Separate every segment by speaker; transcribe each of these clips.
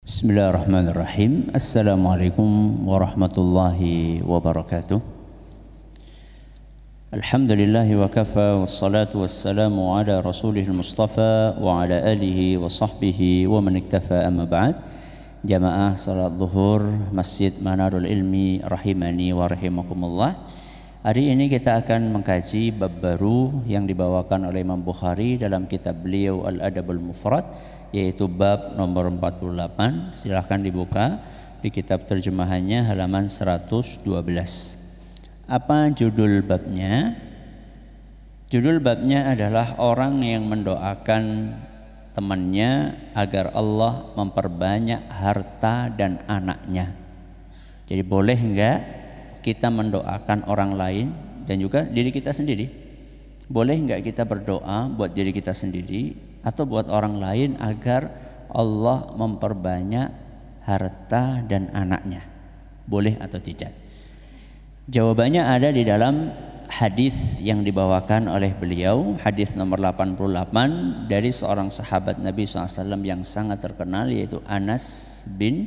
Speaker 1: Bismillahirrahmanirrahim. Assalamualaikum warahmatullahi wabarakatuh. Alhamdulillahi wa kafa, wassalatu wassalamu ala rasulihil mustafa wa ala alihi wa sahbihi wa man iktafa, amma ba'd. Jamaah salat zuhur Masjid Manarul Ilmi rahimani wa rahimakumullah. Hari ini kita akan mengkaji bab baru yang dibawakan oleh Imam Bukhari dalam kitab beliau Al-Adabul Mufrad, yaitu bab nomor 48. Silahkan dibuka di kitab terjemahannya halaman 112. Apa judul babnya? Judul babnya adalah orang yang mendoakan temannya agar Allah memperbanyak harta dan anaknya. Jadi boleh enggak kita mendoakan orang lain dan juga diri kita sendiri? Boleh enggak kita berdoa buat diri kita sendiri atau buat orang lain agar Allah memperbanyak harta dan anaknya? Boleh atau tidak? Jawabannya ada di dalam hadis yang dibawakan oleh beliau, hadis nomor 88 dari seorang sahabat Nabi SAW yang sangat terkenal, yaitu Anas bin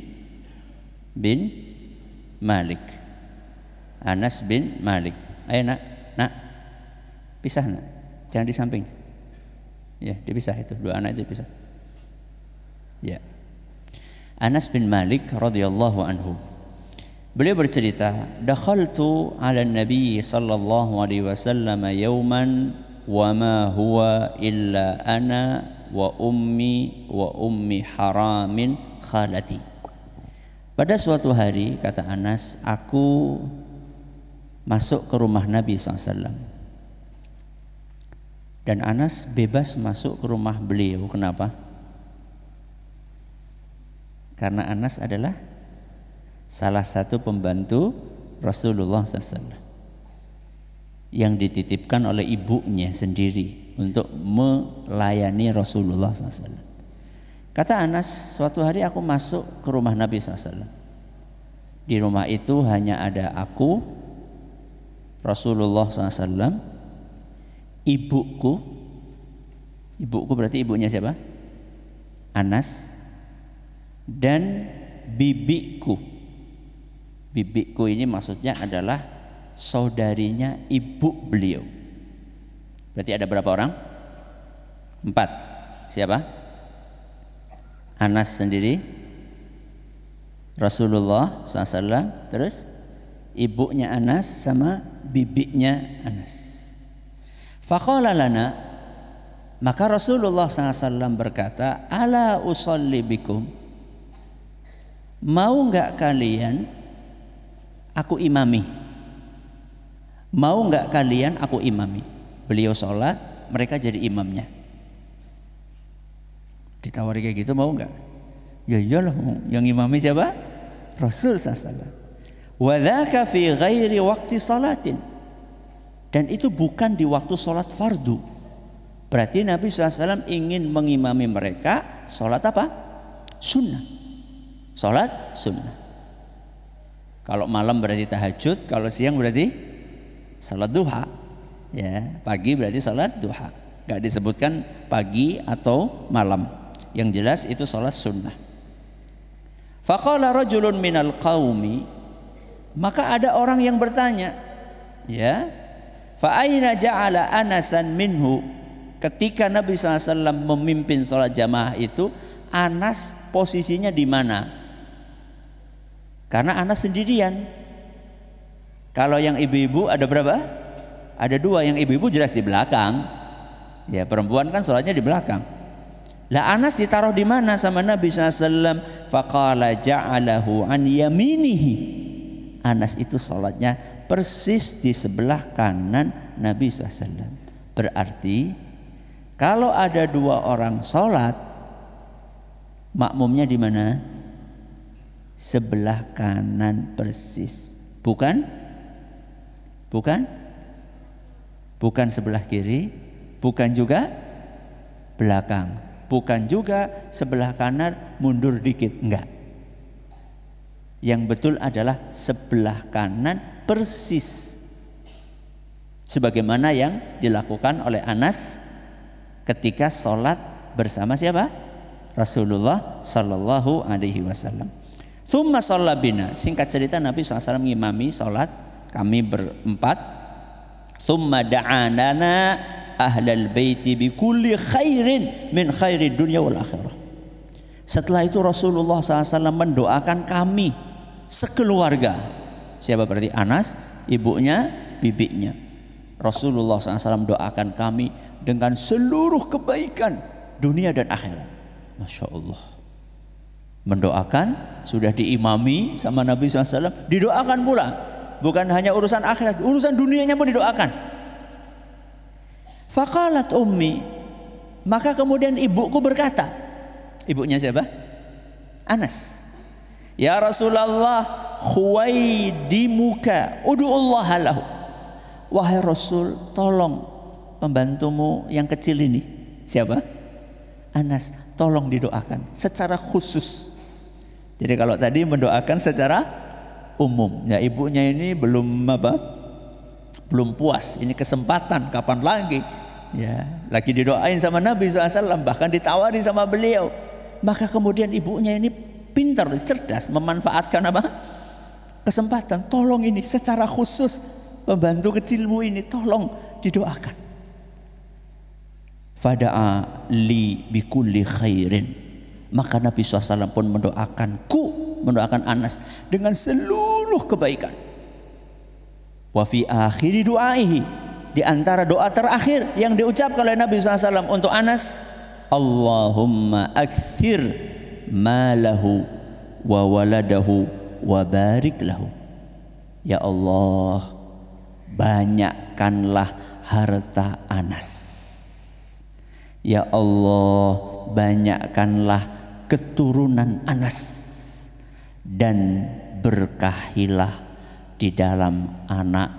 Speaker 1: Malik. Anas bin Malik. Ayo nak, pisah nak, jangan di samping. Ya, dipisah itu, dua anak itu dipisah. Ya. Anas bin Malik radhiyallahu anhu. Beliau bercerita, "Dakhaltu 'ala Nabi sallallahu alaihi wasallam yawman wa ma huwa illa ana wa ummi haramin khalati." Pada suatu hari, kata Anas, aku masuk ke rumah Nabi SAW. Dan Anas bebas masuk ke rumah beliau. Kenapa? Karena Anas adalah salah satu pembantu Rasulullah SAW yang dititipkan oleh ibunya sendiri untuk melayani Rasulullah SAW. Kata Anas, suatu hari aku masuk ke rumah Nabi SAW. Di rumah itu hanya ada aku, Rasulullah SAW, ibuku berarti ibunya siapa? Anas. Dan bibiku. Bibiku ini maksudnya adalah saudarinya ibu beliau. Berarti ada berapa orang? 4. Siapa? Anas sendiri, Rasulullah SAW, terus ibunya Anas sama bibinya Anas. Faqala lana, maka Rasulullah SAW berkata, ala usalli bikum, mau enggak kalian aku imami? Mau enggak kalian aku imami? Beliau sholat, mereka jadi imamnya. Ditawari kayak gitu, mau enggak? Ya iyalah, yang imami siapa? Rasul SAW. Wa dzaka fi ghairi waqti salatin. Dan itu bukan di waktu sholat fardu. Berarti Nabi SAW ingin mengimami mereka sholat apa? Sunnah. Sholat sunnah. Kalau malam berarti tahajud, kalau siang berarti sholat duha. Ya, pagi berarti sholat duha. Gak disebutkan pagi atau malam. Yang jelas itu sholat sunnah. Faqala rajulun minal qaumi, maka ada orang yang bertanya, ya, fa aina ja'ala Anasan minhu. Ketika Nabi SAW memimpin sholat jamaah itu, Anas posisinya di mana? Karena Anas sendirian. Kalau yang ibu-ibu ada berapa? Ada 2. Yang ibu-ibu jelas di belakang. Ya, perempuan kan sholatnya di belakang. Lah Anas ditaruh di mana sama Nabi SAW? Faqala ja'alahu an yaminihi. Anas itu sholatnya persis di sebelah kanan Nabi SAW. Berarti kalau ada 2 orang sholat, makmumnya di mana? Sebelah kanan persis. Bukan sebelah kiri, bukan juga belakang. Bukan juga sebelah kanan mundur dikit, enggak. Yang betul adalah sebelah kanan persis sebagaimana yang dilakukan oleh Anas ketika sholat bersama siapa? Rasulullah sallallahu alaihi wasallam. Tsumma shalla bina. Singkat cerita Nabi SAW mengimami salat kami berempat. Tsumma da'anana ahlal baiti bi kulli khairin min khairid dunya wal akhirah. Setelah itu Rasulullah SAW mendoakan kami sekeluarga. Siapa berarti? Anas, ibunya, bibinya. Rasulullah SAW doakan kami dengan seluruh kebaikan dunia dan akhirat. Masya Allah. Mendoakan sudah diimami sama Nabi SAW, didoakan pula. Bukan hanya urusan akhirat, urusan dunianya pun didoakan. Faqalat ummi, maka kemudian ibuku berkata, ibunya siapa? Anas. Ya Rasulullah, khuwaidimuka ud'ullah lahu. Wahai Rasul, tolong pembantumu yang kecil ini. Siapa? Anas. Tolong didoakan secara khusus. Jadi kalau tadi mendoakan secara umum, ya ibunya ini belum puas. Ini kesempatan, kapan lagi? Ya, lagi didoain sama Nabi SAW, bahkan ditawari sama beliau. Maka kemudian ibunya ini pintar, cerdas, memanfaatkan kesempatan. Tolong ini secara khusus pembantu kecilmu ini tolong didoakan. Fada'a li bikulli khairin. Maka Nabi SAW pun mendoakan Anas dengan seluruh kebaikan. Wa fi akhiri du'aihi, di antara doa terakhir yang diucapkan oleh Nabi SAW untuk Anas, Allahumma akthir malahu wa waladahu wa barik lahu. Ya Allah, banyakkanlah harta Anas. Ya Allah, banyakkanlah keturunan Anas dan berkahilah di dalam anak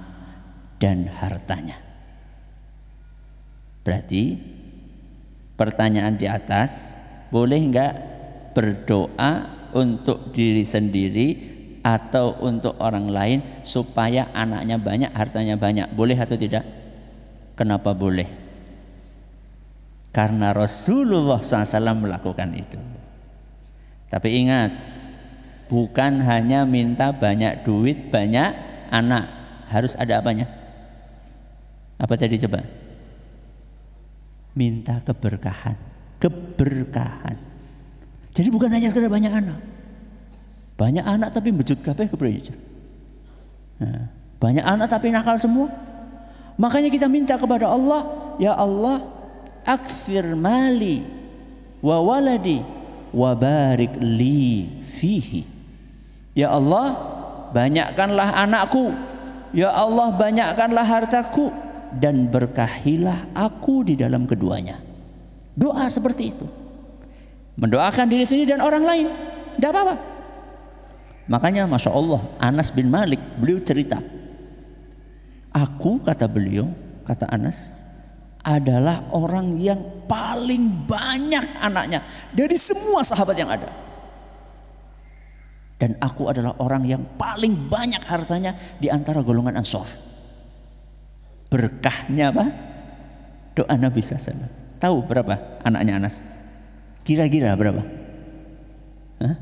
Speaker 1: dan hartanya. Berarti pertanyaan di atas, boleh enggak berdoa untuk diri sendiri atau untuk orang lain supaya anaknya banyak, hartanya banyak? Boleh atau tidak? Kenapa boleh? Karena Rasulullah SAW melakukan itu. Tapi ingat, bukan hanya minta banyak duit, banyak anak. Harus ada apanya? Apa tadi coba? Minta keberkahan. Keberkahan. Jadi bukan hanya sekedar banyak anak. Banyak anak tapi bejut kabeh kepriye. Nah, banyak anak tapi nakal semua. Makanya kita minta kepada Allah, ya Allah, aksir mali wa waladi wa barik li fihi. Ya Allah, banyakkanlah anakku. Ya Allah, banyakkanlah hartaku dan berkahilah aku di dalam keduanya. Doa seperti itu. Mendoakan diri sendiri dan orang lain, tidak apa-apa. Makanya Masya Allah, Anas bin Malik, beliau cerita, aku, kata beliau, kata Anas, adalah orang yang paling banyak anaknya dari semua sahabat yang ada. Dan aku adalah orang yang paling banyak hartanya di antara golongan Ansor. Berkahnya apa? Doa Nabi SAW. Tahu berapa anaknya Anas? Kira-kira berapa? Hah?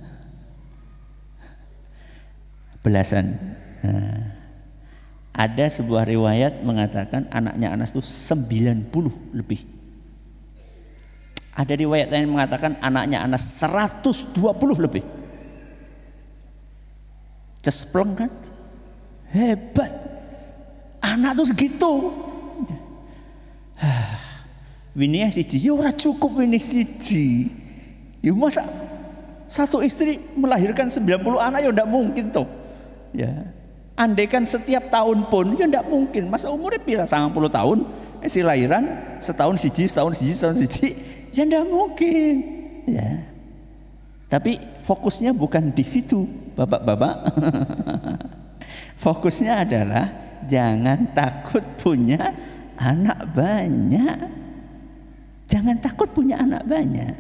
Speaker 1: Belasan. Nah, ada sebuah riwayat mengatakan anaknya Anas itu 90 lebih. Ada riwayat lain mengatakan anaknya Anas 120 lebih. Cespleng kan? Hebat. Anak tuh segitu. Wini siji, ya ora cukup ini siji. Ya masa satu istri melahirkan 90 anak, ya ndak mungkin toh. Ya. Andaikan setiap tahun pun ya tidak mungkin. Masa umurnya pira 90 tahun si lahiran setahun siji ya tidak mungkin ya. Tapi fokusnya bukan di situ, bapak-bapak. Fokusnya adalah jangan takut punya anak banyak. Jangan takut punya anak banyak.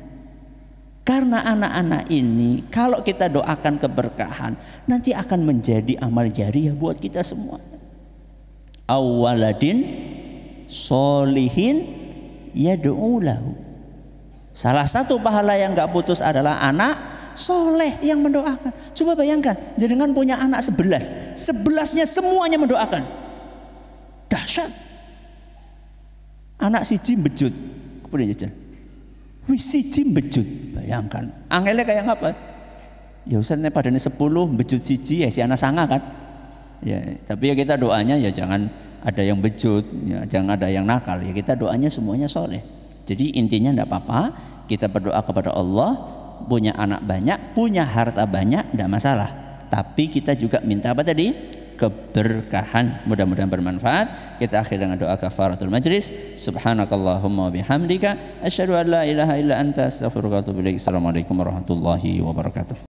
Speaker 1: Karena anak-anak ini kalau kita doakan keberkahan, nanti akan menjadi amal jariah buat kita semua. Awaladin solihin yad'u lahu. Salah satu pahala yang nggak putus adalah anak soleh yang mendoakan. Coba bayangkan, jenengan punya anak 11, 11-nya semuanya mendoakan. Dahsyat. Anak siji bejut, kemudian jajan. Wis siji bejut, bayangkan. Angelnya kayak apa? Ya usahanya padane 10 bejut siji ya si anak sanga kan. Ya, tapi ya kita doanya ya jangan ada yang bejut, ya, jangan ada yang nakal. Ya kita doanya semuanya soleh. Jadi intinya tidak apa-apa, kita berdoa kepada Allah, punya anak banyak, punya harta banyak, tidak masalah. Tapi kita juga minta apa tadi? Keberkahan. Mudah-mudahan bermanfaat. Kita akhiri dengan doa kafaratul majlis. Subhanakallahumma bihamdika asyhadu an la ilaha illa anta astaghfiruka wa atubu ilaik. Assalamualaikum warahmatullahi wabarakatuh.